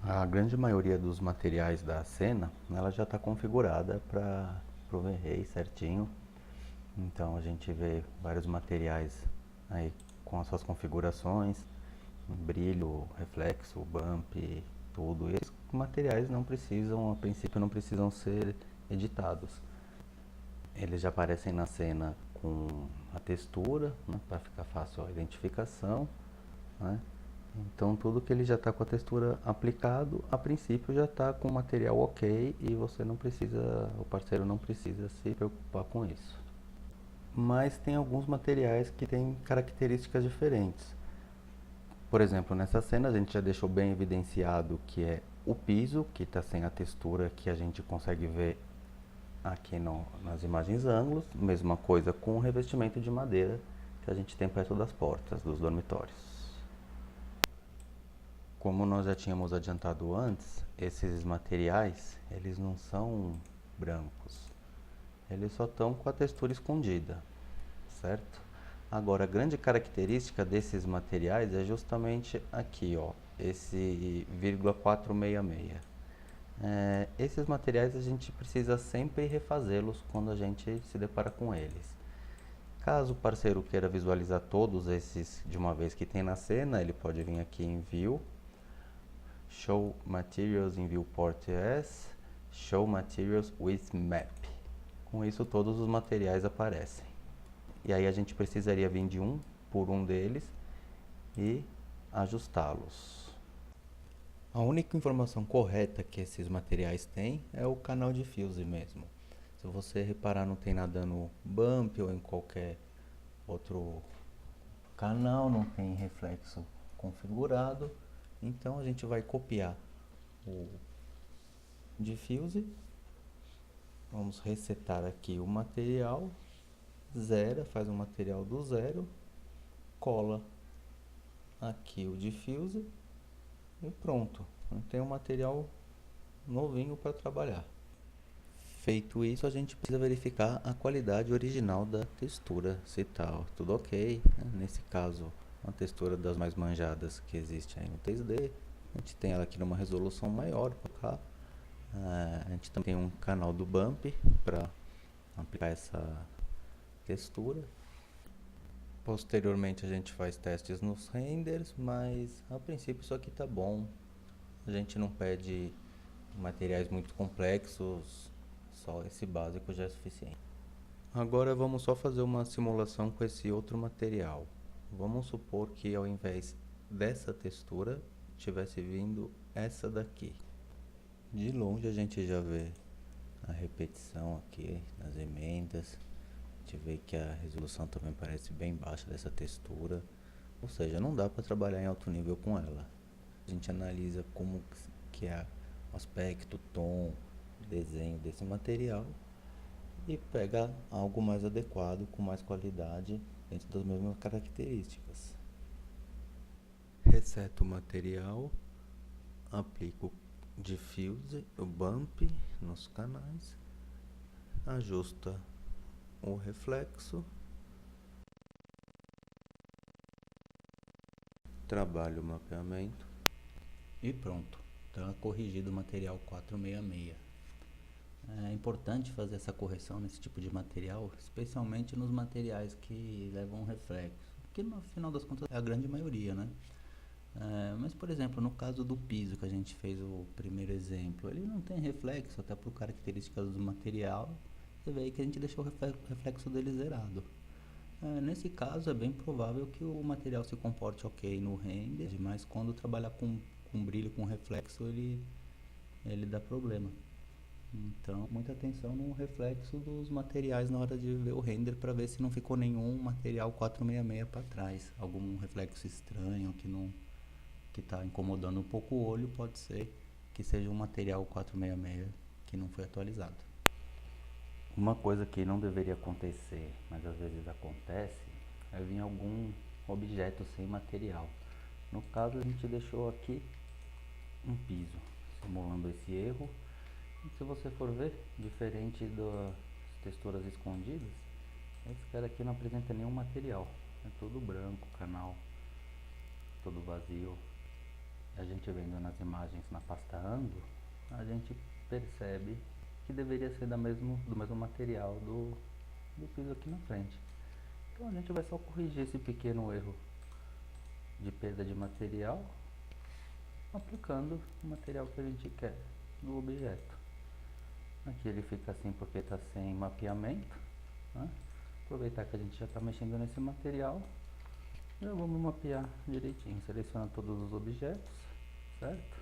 A grande maioria dos materiais da cena, ela já está configurada para o V-Ray certinho. Então a gente vê vários materiais aí com as suas configurações, brilho, reflexo, bump, tudo. E esses materiais não precisam, a princípio não precisam ser editados. Eles já aparecem na cena com a textura, né, para ficar fácil a identificação, né? Então tudo que ele já está com a textura aplicado, a princípio já está com o material ok e você não precisa, o parceiro não precisa se preocupar com isso. Mas tem alguns materiais que têm características diferentes. Por exemplo, nessa cena a gente já deixou bem evidenciado que é o piso, que está sem a textura que a gente consegue ver aqui nas imagens ângulos. Mesma coisa com o revestimento de madeira que a gente tem perto das portas dos dormitórios. Como nós já tínhamos adiantado antes, esses materiais, eles não são brancos. Eles só estão com a textura escondida, certo? Agora, a grande característica desses materiais é justamente aqui, ó, esse vírgula 466. Esses materiais a gente precisa sempre refazê-los quando a gente se depara com eles. Caso o parceiro queira visualizar todos esses de uma vez que tem na cena, ele pode vir aqui em View, Show Materials in Viewport as, Show Materials with Map. Com isso todos os materiais aparecem. E aí a gente precisaria vir de um por um deles e ajustá-los. A única informação correta que esses materiais têm é o canal de fuse mesmo. Se você reparar, não tem nada no bump ou em qualquer outro canal, não tem reflexo configurado. Então a gente vai copiar o diffuse, vamos resetar aqui o material, zera, faz o material do zero, cola aqui o diffuse e pronto, tem um material novinho para trabalhar. Feito isso, a gente precisa verificar a qualidade original da textura, se tá tudo ok, né? Nesse caso, a textura das mais manjadas que existe aí no 3D, a gente tem ela aqui numa resolução maior para cá. A gente também tem um canal do bump para aplicar essa textura. Posteriormente a gente faz testes nos renders, mas a princípio isso aqui tá bom. A gente não pede materiais muito complexos, só esse básico já é suficiente. Agora vamos só fazer uma simulação com esse outro material. Vamos supor que ao invés dessa textura tivesse vindo essa daqui. De longe a gente já vê a repetição aqui nas emendas. A gente vê que a resolução também parece bem baixa dessa textura. Ou seja, não dá para trabalhar em alto nível com ela. A gente analisa como que é o aspecto, tom, desenho desse material e pega algo mais adequado, com mais qualidade, dentro das mesmas características. Reseto o material, aplico o diffuse, o bump nos canais, ajusta o reflexo, trabalho o mapeamento e pronto, está corrigido o material 466. É importante fazer essa correção nesse tipo de material, especialmente nos materiais que levam reflexo, que no final das contas é a grande maioria, né? Mas, por exemplo, no caso do piso que a gente fez o primeiro exemplo, ele não tem reflexo, até por características do material, você vê aí que a gente deixou o reflexo dele zerado. Nesse caso, é bem provável que o material se comporte ok no render, mas quando trabalhar com brilho, com reflexo, ele dá problema. Então, muita atenção no reflexo dos materiais na hora de ver o render para ver se não ficou nenhum material 466 para trás. Algum reflexo estranho que está incomodando um pouco o olho, pode ser que seja um material 466 que não foi atualizado. Uma coisa que não deveria acontecer, mas às vezes acontece, é vir algum objeto sem material. No caso, a gente deixou aqui um piso, simulando esse erro. E se você for ver, diferente das texturas escondidas, esse cara aqui não apresenta nenhum material. É tudo branco, canal, todo vazio. a gente vendo nas imagens na pasta ângulo, a gente percebe que deveria ser do mesmo material do piso aqui na frente. Então a gente vai só corrigir esse pequeno erro de perda de material, aplicando o material que a gente quer no objeto. Aqui ele fica assim porque está sem mapeamento, né? Aproveitar que a gente já está mexendo nesse material, já vamos mapear direitinho, seleciona todos os objetos, certo?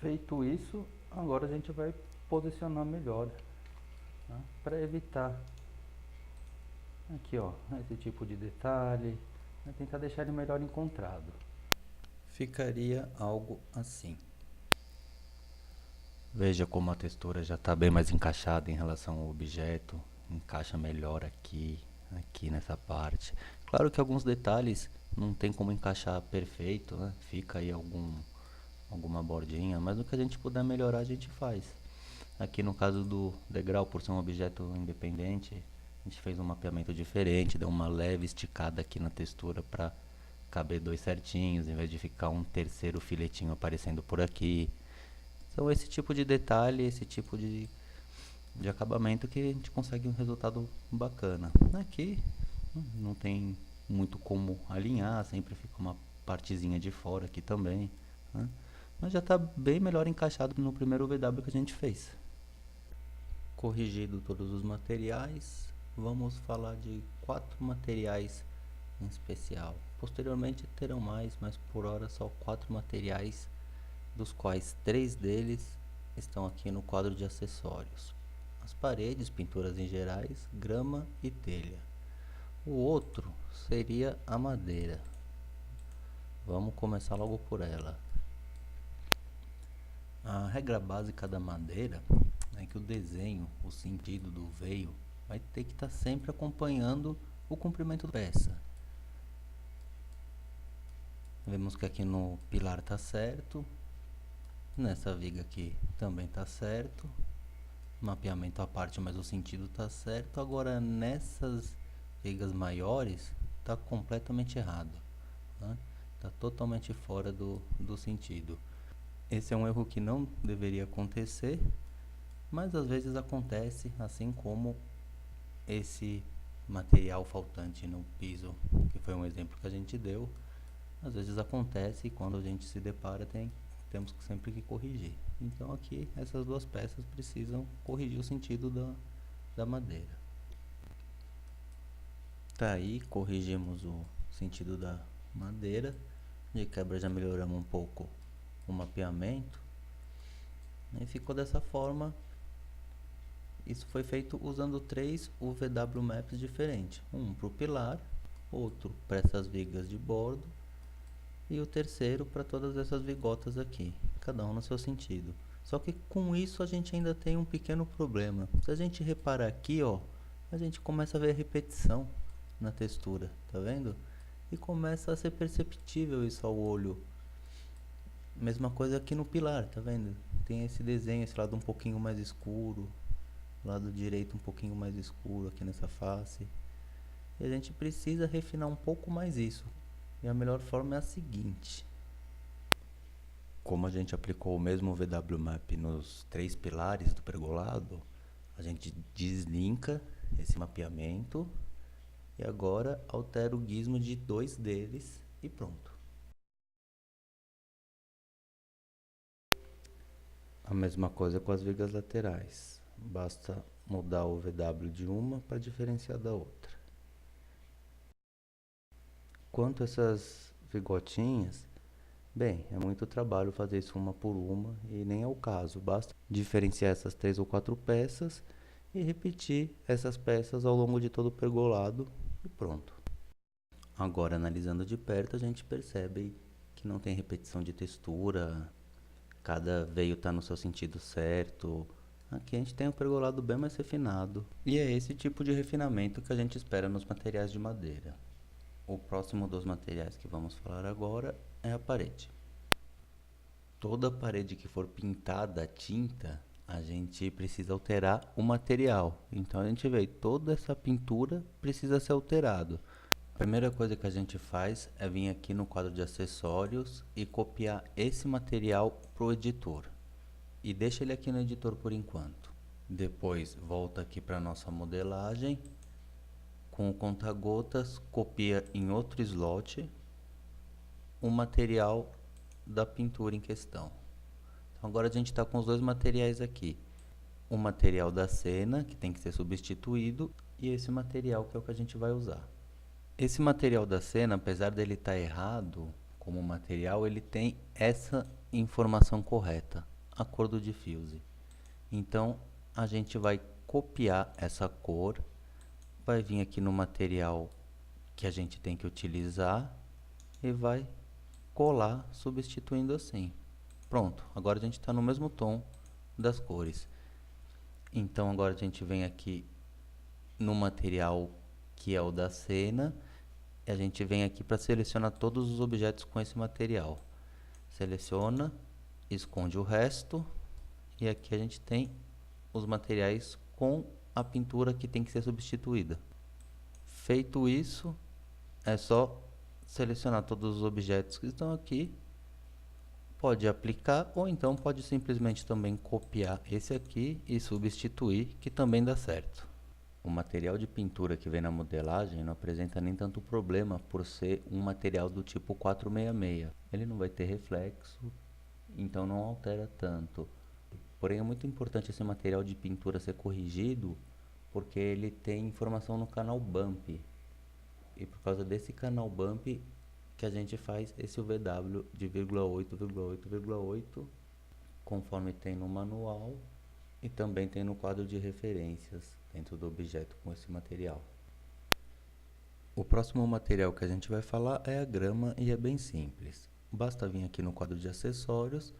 Feito isso, agora a gente vai posicionar melhor, né? Para evitar aqui, ó, esse tipo de detalhe, vai tentar deixar ele melhor encontrado. Ficaria algo assim. Veja como a textura já está bem mais encaixada em relação ao objeto, encaixa melhor aqui, aqui nessa parte. Claro que alguns detalhes não tem como encaixar perfeito, né? Fica aí alguma bordinha, mas o que a gente puder melhorar a gente faz. Aqui no caso do degrau, por ser um objeto independente, a gente fez um mapeamento diferente, deu uma leve esticada aqui na textura para caber dois certinhos, em vez de ficar um terceiro filetinho aparecendo por aqui. Então esse tipo de detalhe, esse tipo de acabamento que a gente consegue um resultado bacana. Aqui não tem muito como alinhar, sempre fica uma partezinha de fora aqui também, né? Mas já está bem melhor encaixado no primeiro VW que a gente fez. Corrigido todos os materiais, vamos falar de 4 materiais em especial. Posteriormente terão mais, mas por hora só 4 materiais, dos quais 3 deles estão aqui no quadro de acessórios. As paredes, pinturas em gerais, grama e telha. O outro seria a madeira. Vamos começar logo por ela. A regra básica da madeira é que o desenho, o sentido do veio, vai ter que estar sempre acompanhando o comprimento da peça. Vemos que aqui no pilar está certo, nessa viga aqui também está certo, mapeamento à parte, mas o sentido está certo. Agora nessas vigas maiores está completamente errado, né? Está totalmente fora do sentido. Esse é um erro que não deveria acontecer, mas às vezes acontece, assim como esse material faltante no piso, que foi um exemplo que a gente deu. Às vezes acontece e quando a gente se depara temos sempre que corrigir. Então aqui essas duas peças precisam corrigir o sentido da madeira. Tá aí, corrigimos o sentido da madeira. De quebra já melhoramos um pouco o mapeamento. E ficou dessa forma. Isso foi feito usando 3 UVW Maps diferentes. Um para o pilar, outro para essas vigas de bordo e o terceiro para todas essas vigotas aqui, cada um no seu sentido. Só que com isso a gente ainda tem um pequeno problema. Se a gente reparar aqui, ó, a gente começa a ver a repetição na textura, tá vendo? E começa a ser perceptível isso ao olho. Mesma coisa aqui no pilar, tá vendo? Tem esse desenho, esse lado um pouquinho mais escuro, lado direito um pouquinho mais escuro aqui nessa face. E a gente precisa refinar um pouco mais isso. E a melhor forma é a seguinte. Como a gente aplicou o mesmo VW Map nos 3 pilares do pergolado, a gente deslinka esse mapeamento e agora altera o gizmo de 2 deles e pronto. A mesma coisa com as vigas laterais. Basta mudar o VW de uma para diferenciar da outra. Quanto a essas vigotinhas, bem, é muito trabalho fazer isso uma por uma e nem é o caso. Basta diferenciar essas 3 ou 4 peças e repetir essas peças ao longo de todo o pergolado e pronto. Agora, analisando de perto, a gente percebe que não tem repetição de textura, cada veio está no seu sentido certo. Aqui a gente tem um pergolado bem mais refinado e é esse tipo de refinamento que a gente espera nos materiais de madeira. O próximo dos materiais que vamos falar agora é a parede. Toda parede que for pintada a tinta, a gente precisa alterar o material. Então a gente vê, toda essa pintura precisa ser alterado. A primeira coisa que a gente faz é vir aqui no quadro de acessórios e copiar esse material para o editor. E deixa ele aqui no editor por enquanto. Depois volta aqui para nossa modelagem. Com o conta-gotas, copia em outro slot o material da pintura em questão. Então agora a gente está com os dois materiais aqui. O material da cena, que tem que ser substituído, e esse material que é o que a gente vai usar. Esse material da cena, apesar dele estar errado como material, ele tem essa informação correta, a cor do diffuse. Então a gente vai copiar essa cor, vai vir aqui no material que a gente tem que utilizar e vai colar substituindo assim. Pronto, agora a gente está no mesmo tom das cores. Então agora a gente vem aqui no material que é o da cena, e a gente vem aqui para selecionar todos os objetos com esse material. Seleciona, esconde o resto, e aqui a gente tem os materiais com a pintura que tem que ser substituída. Feito isso, é só selecionar todos os objetos que estão aqui, pode aplicar ou então pode simplesmente também copiar esse aqui e substituir, que também dá certo. O material de pintura que vem na modelagem não apresenta nem tanto problema por ser um material do tipo 466. Ele não vai ter reflexo, então não altera tanto. Porém é muito importante esse material de pintura ser corrigido, porque ele tem informação no canal bump. E por causa desse canal bump que a gente faz esse UVW de 0,8, conforme tem no manual e também tem no quadro de referências dentro do objeto com esse material. O próximo material que a gente vai falar é a grama e é bem simples. Basta vir aqui no quadro de acessórios,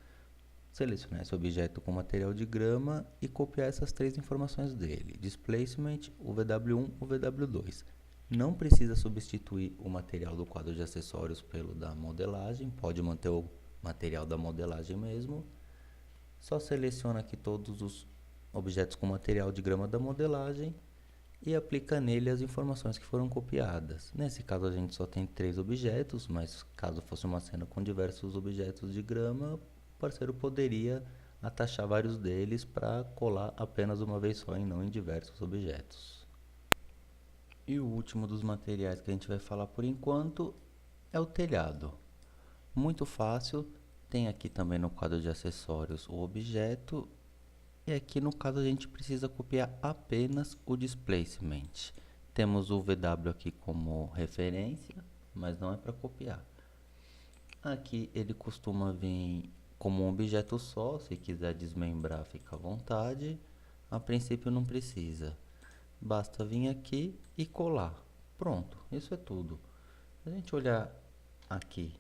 selecionar esse objeto com material de grama e copiar essas três informações dele: Displacement, UVW1, UVW2. Não precisa substituir o material do quadro de acessórios pelo da modelagem, pode manter o material da modelagem mesmo. Só seleciona aqui todos os objetos com material de grama da modelagem e aplica nele as informações que foram copiadas. Nesse caso a gente só tem 3 objetos, mas caso fosse uma cena com diversos objetos de grama, o parceiro poderia atachar vários deles para colar apenas uma vez só e não em diversos objetos. E o último dos materiais que a gente vai falar por enquanto é o telhado. Muito fácil, tem aqui também no quadro de acessórios o objeto, e aqui no caso a gente precisa copiar apenas o displacement. Temos o VW aqui como referência, mas não é para copiar. Aqui ele costuma vir como um objeto só, se quiser desmembrar fica à vontade, a princípio não precisa. Basta vir aqui e colar. Pronto, isso é tudo. Se a gente olhar aqui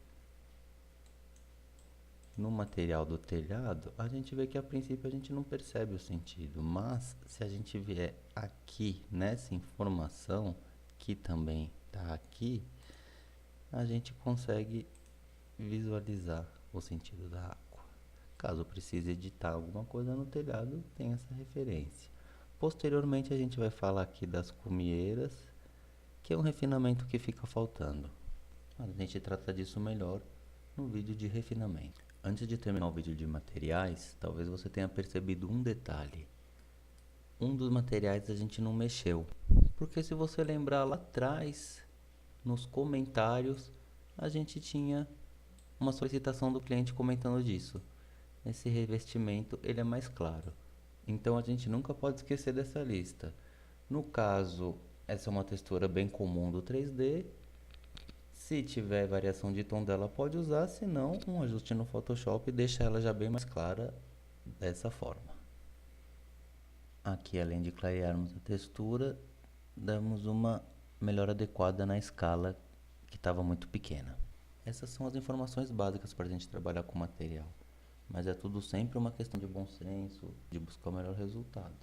no material do telhado, a gente vê que a princípio a gente não percebe o sentido, mas se a gente vier aqui nessa informação, que também está aqui, a gente consegue visualizar o sentido da água. Caso precise editar alguma coisa no telhado, tem essa referência. Posteriormente a gente vai falar aqui das cumieiras, que é um refinamento que fica faltando. A gente trata disso melhor no vídeo de refinamento. Antes de terminar o vídeo de materiais, talvez você tenha percebido um detalhe. Um dos materiais a gente não mexeu, porque se você lembrar lá atrás, nos comentários, a gente tinha uma solicitação do cliente comentando disso. Esse revestimento ele é mais claro, então a gente nunca pode esquecer dessa lista. No caso, essa é uma textura bem comum do 3D. Se tiver variação de tom dela pode usar, se não, um ajuste no Photoshop deixa ela já bem mais clara dessa forma. Aqui, além de clarearmos a textura, damos uma melhor adequada na escala que estava muito pequena. Essas são as informações básicas para a gente trabalhar com o material, mas é tudo sempre uma questão de bom senso, de buscar o melhor resultado.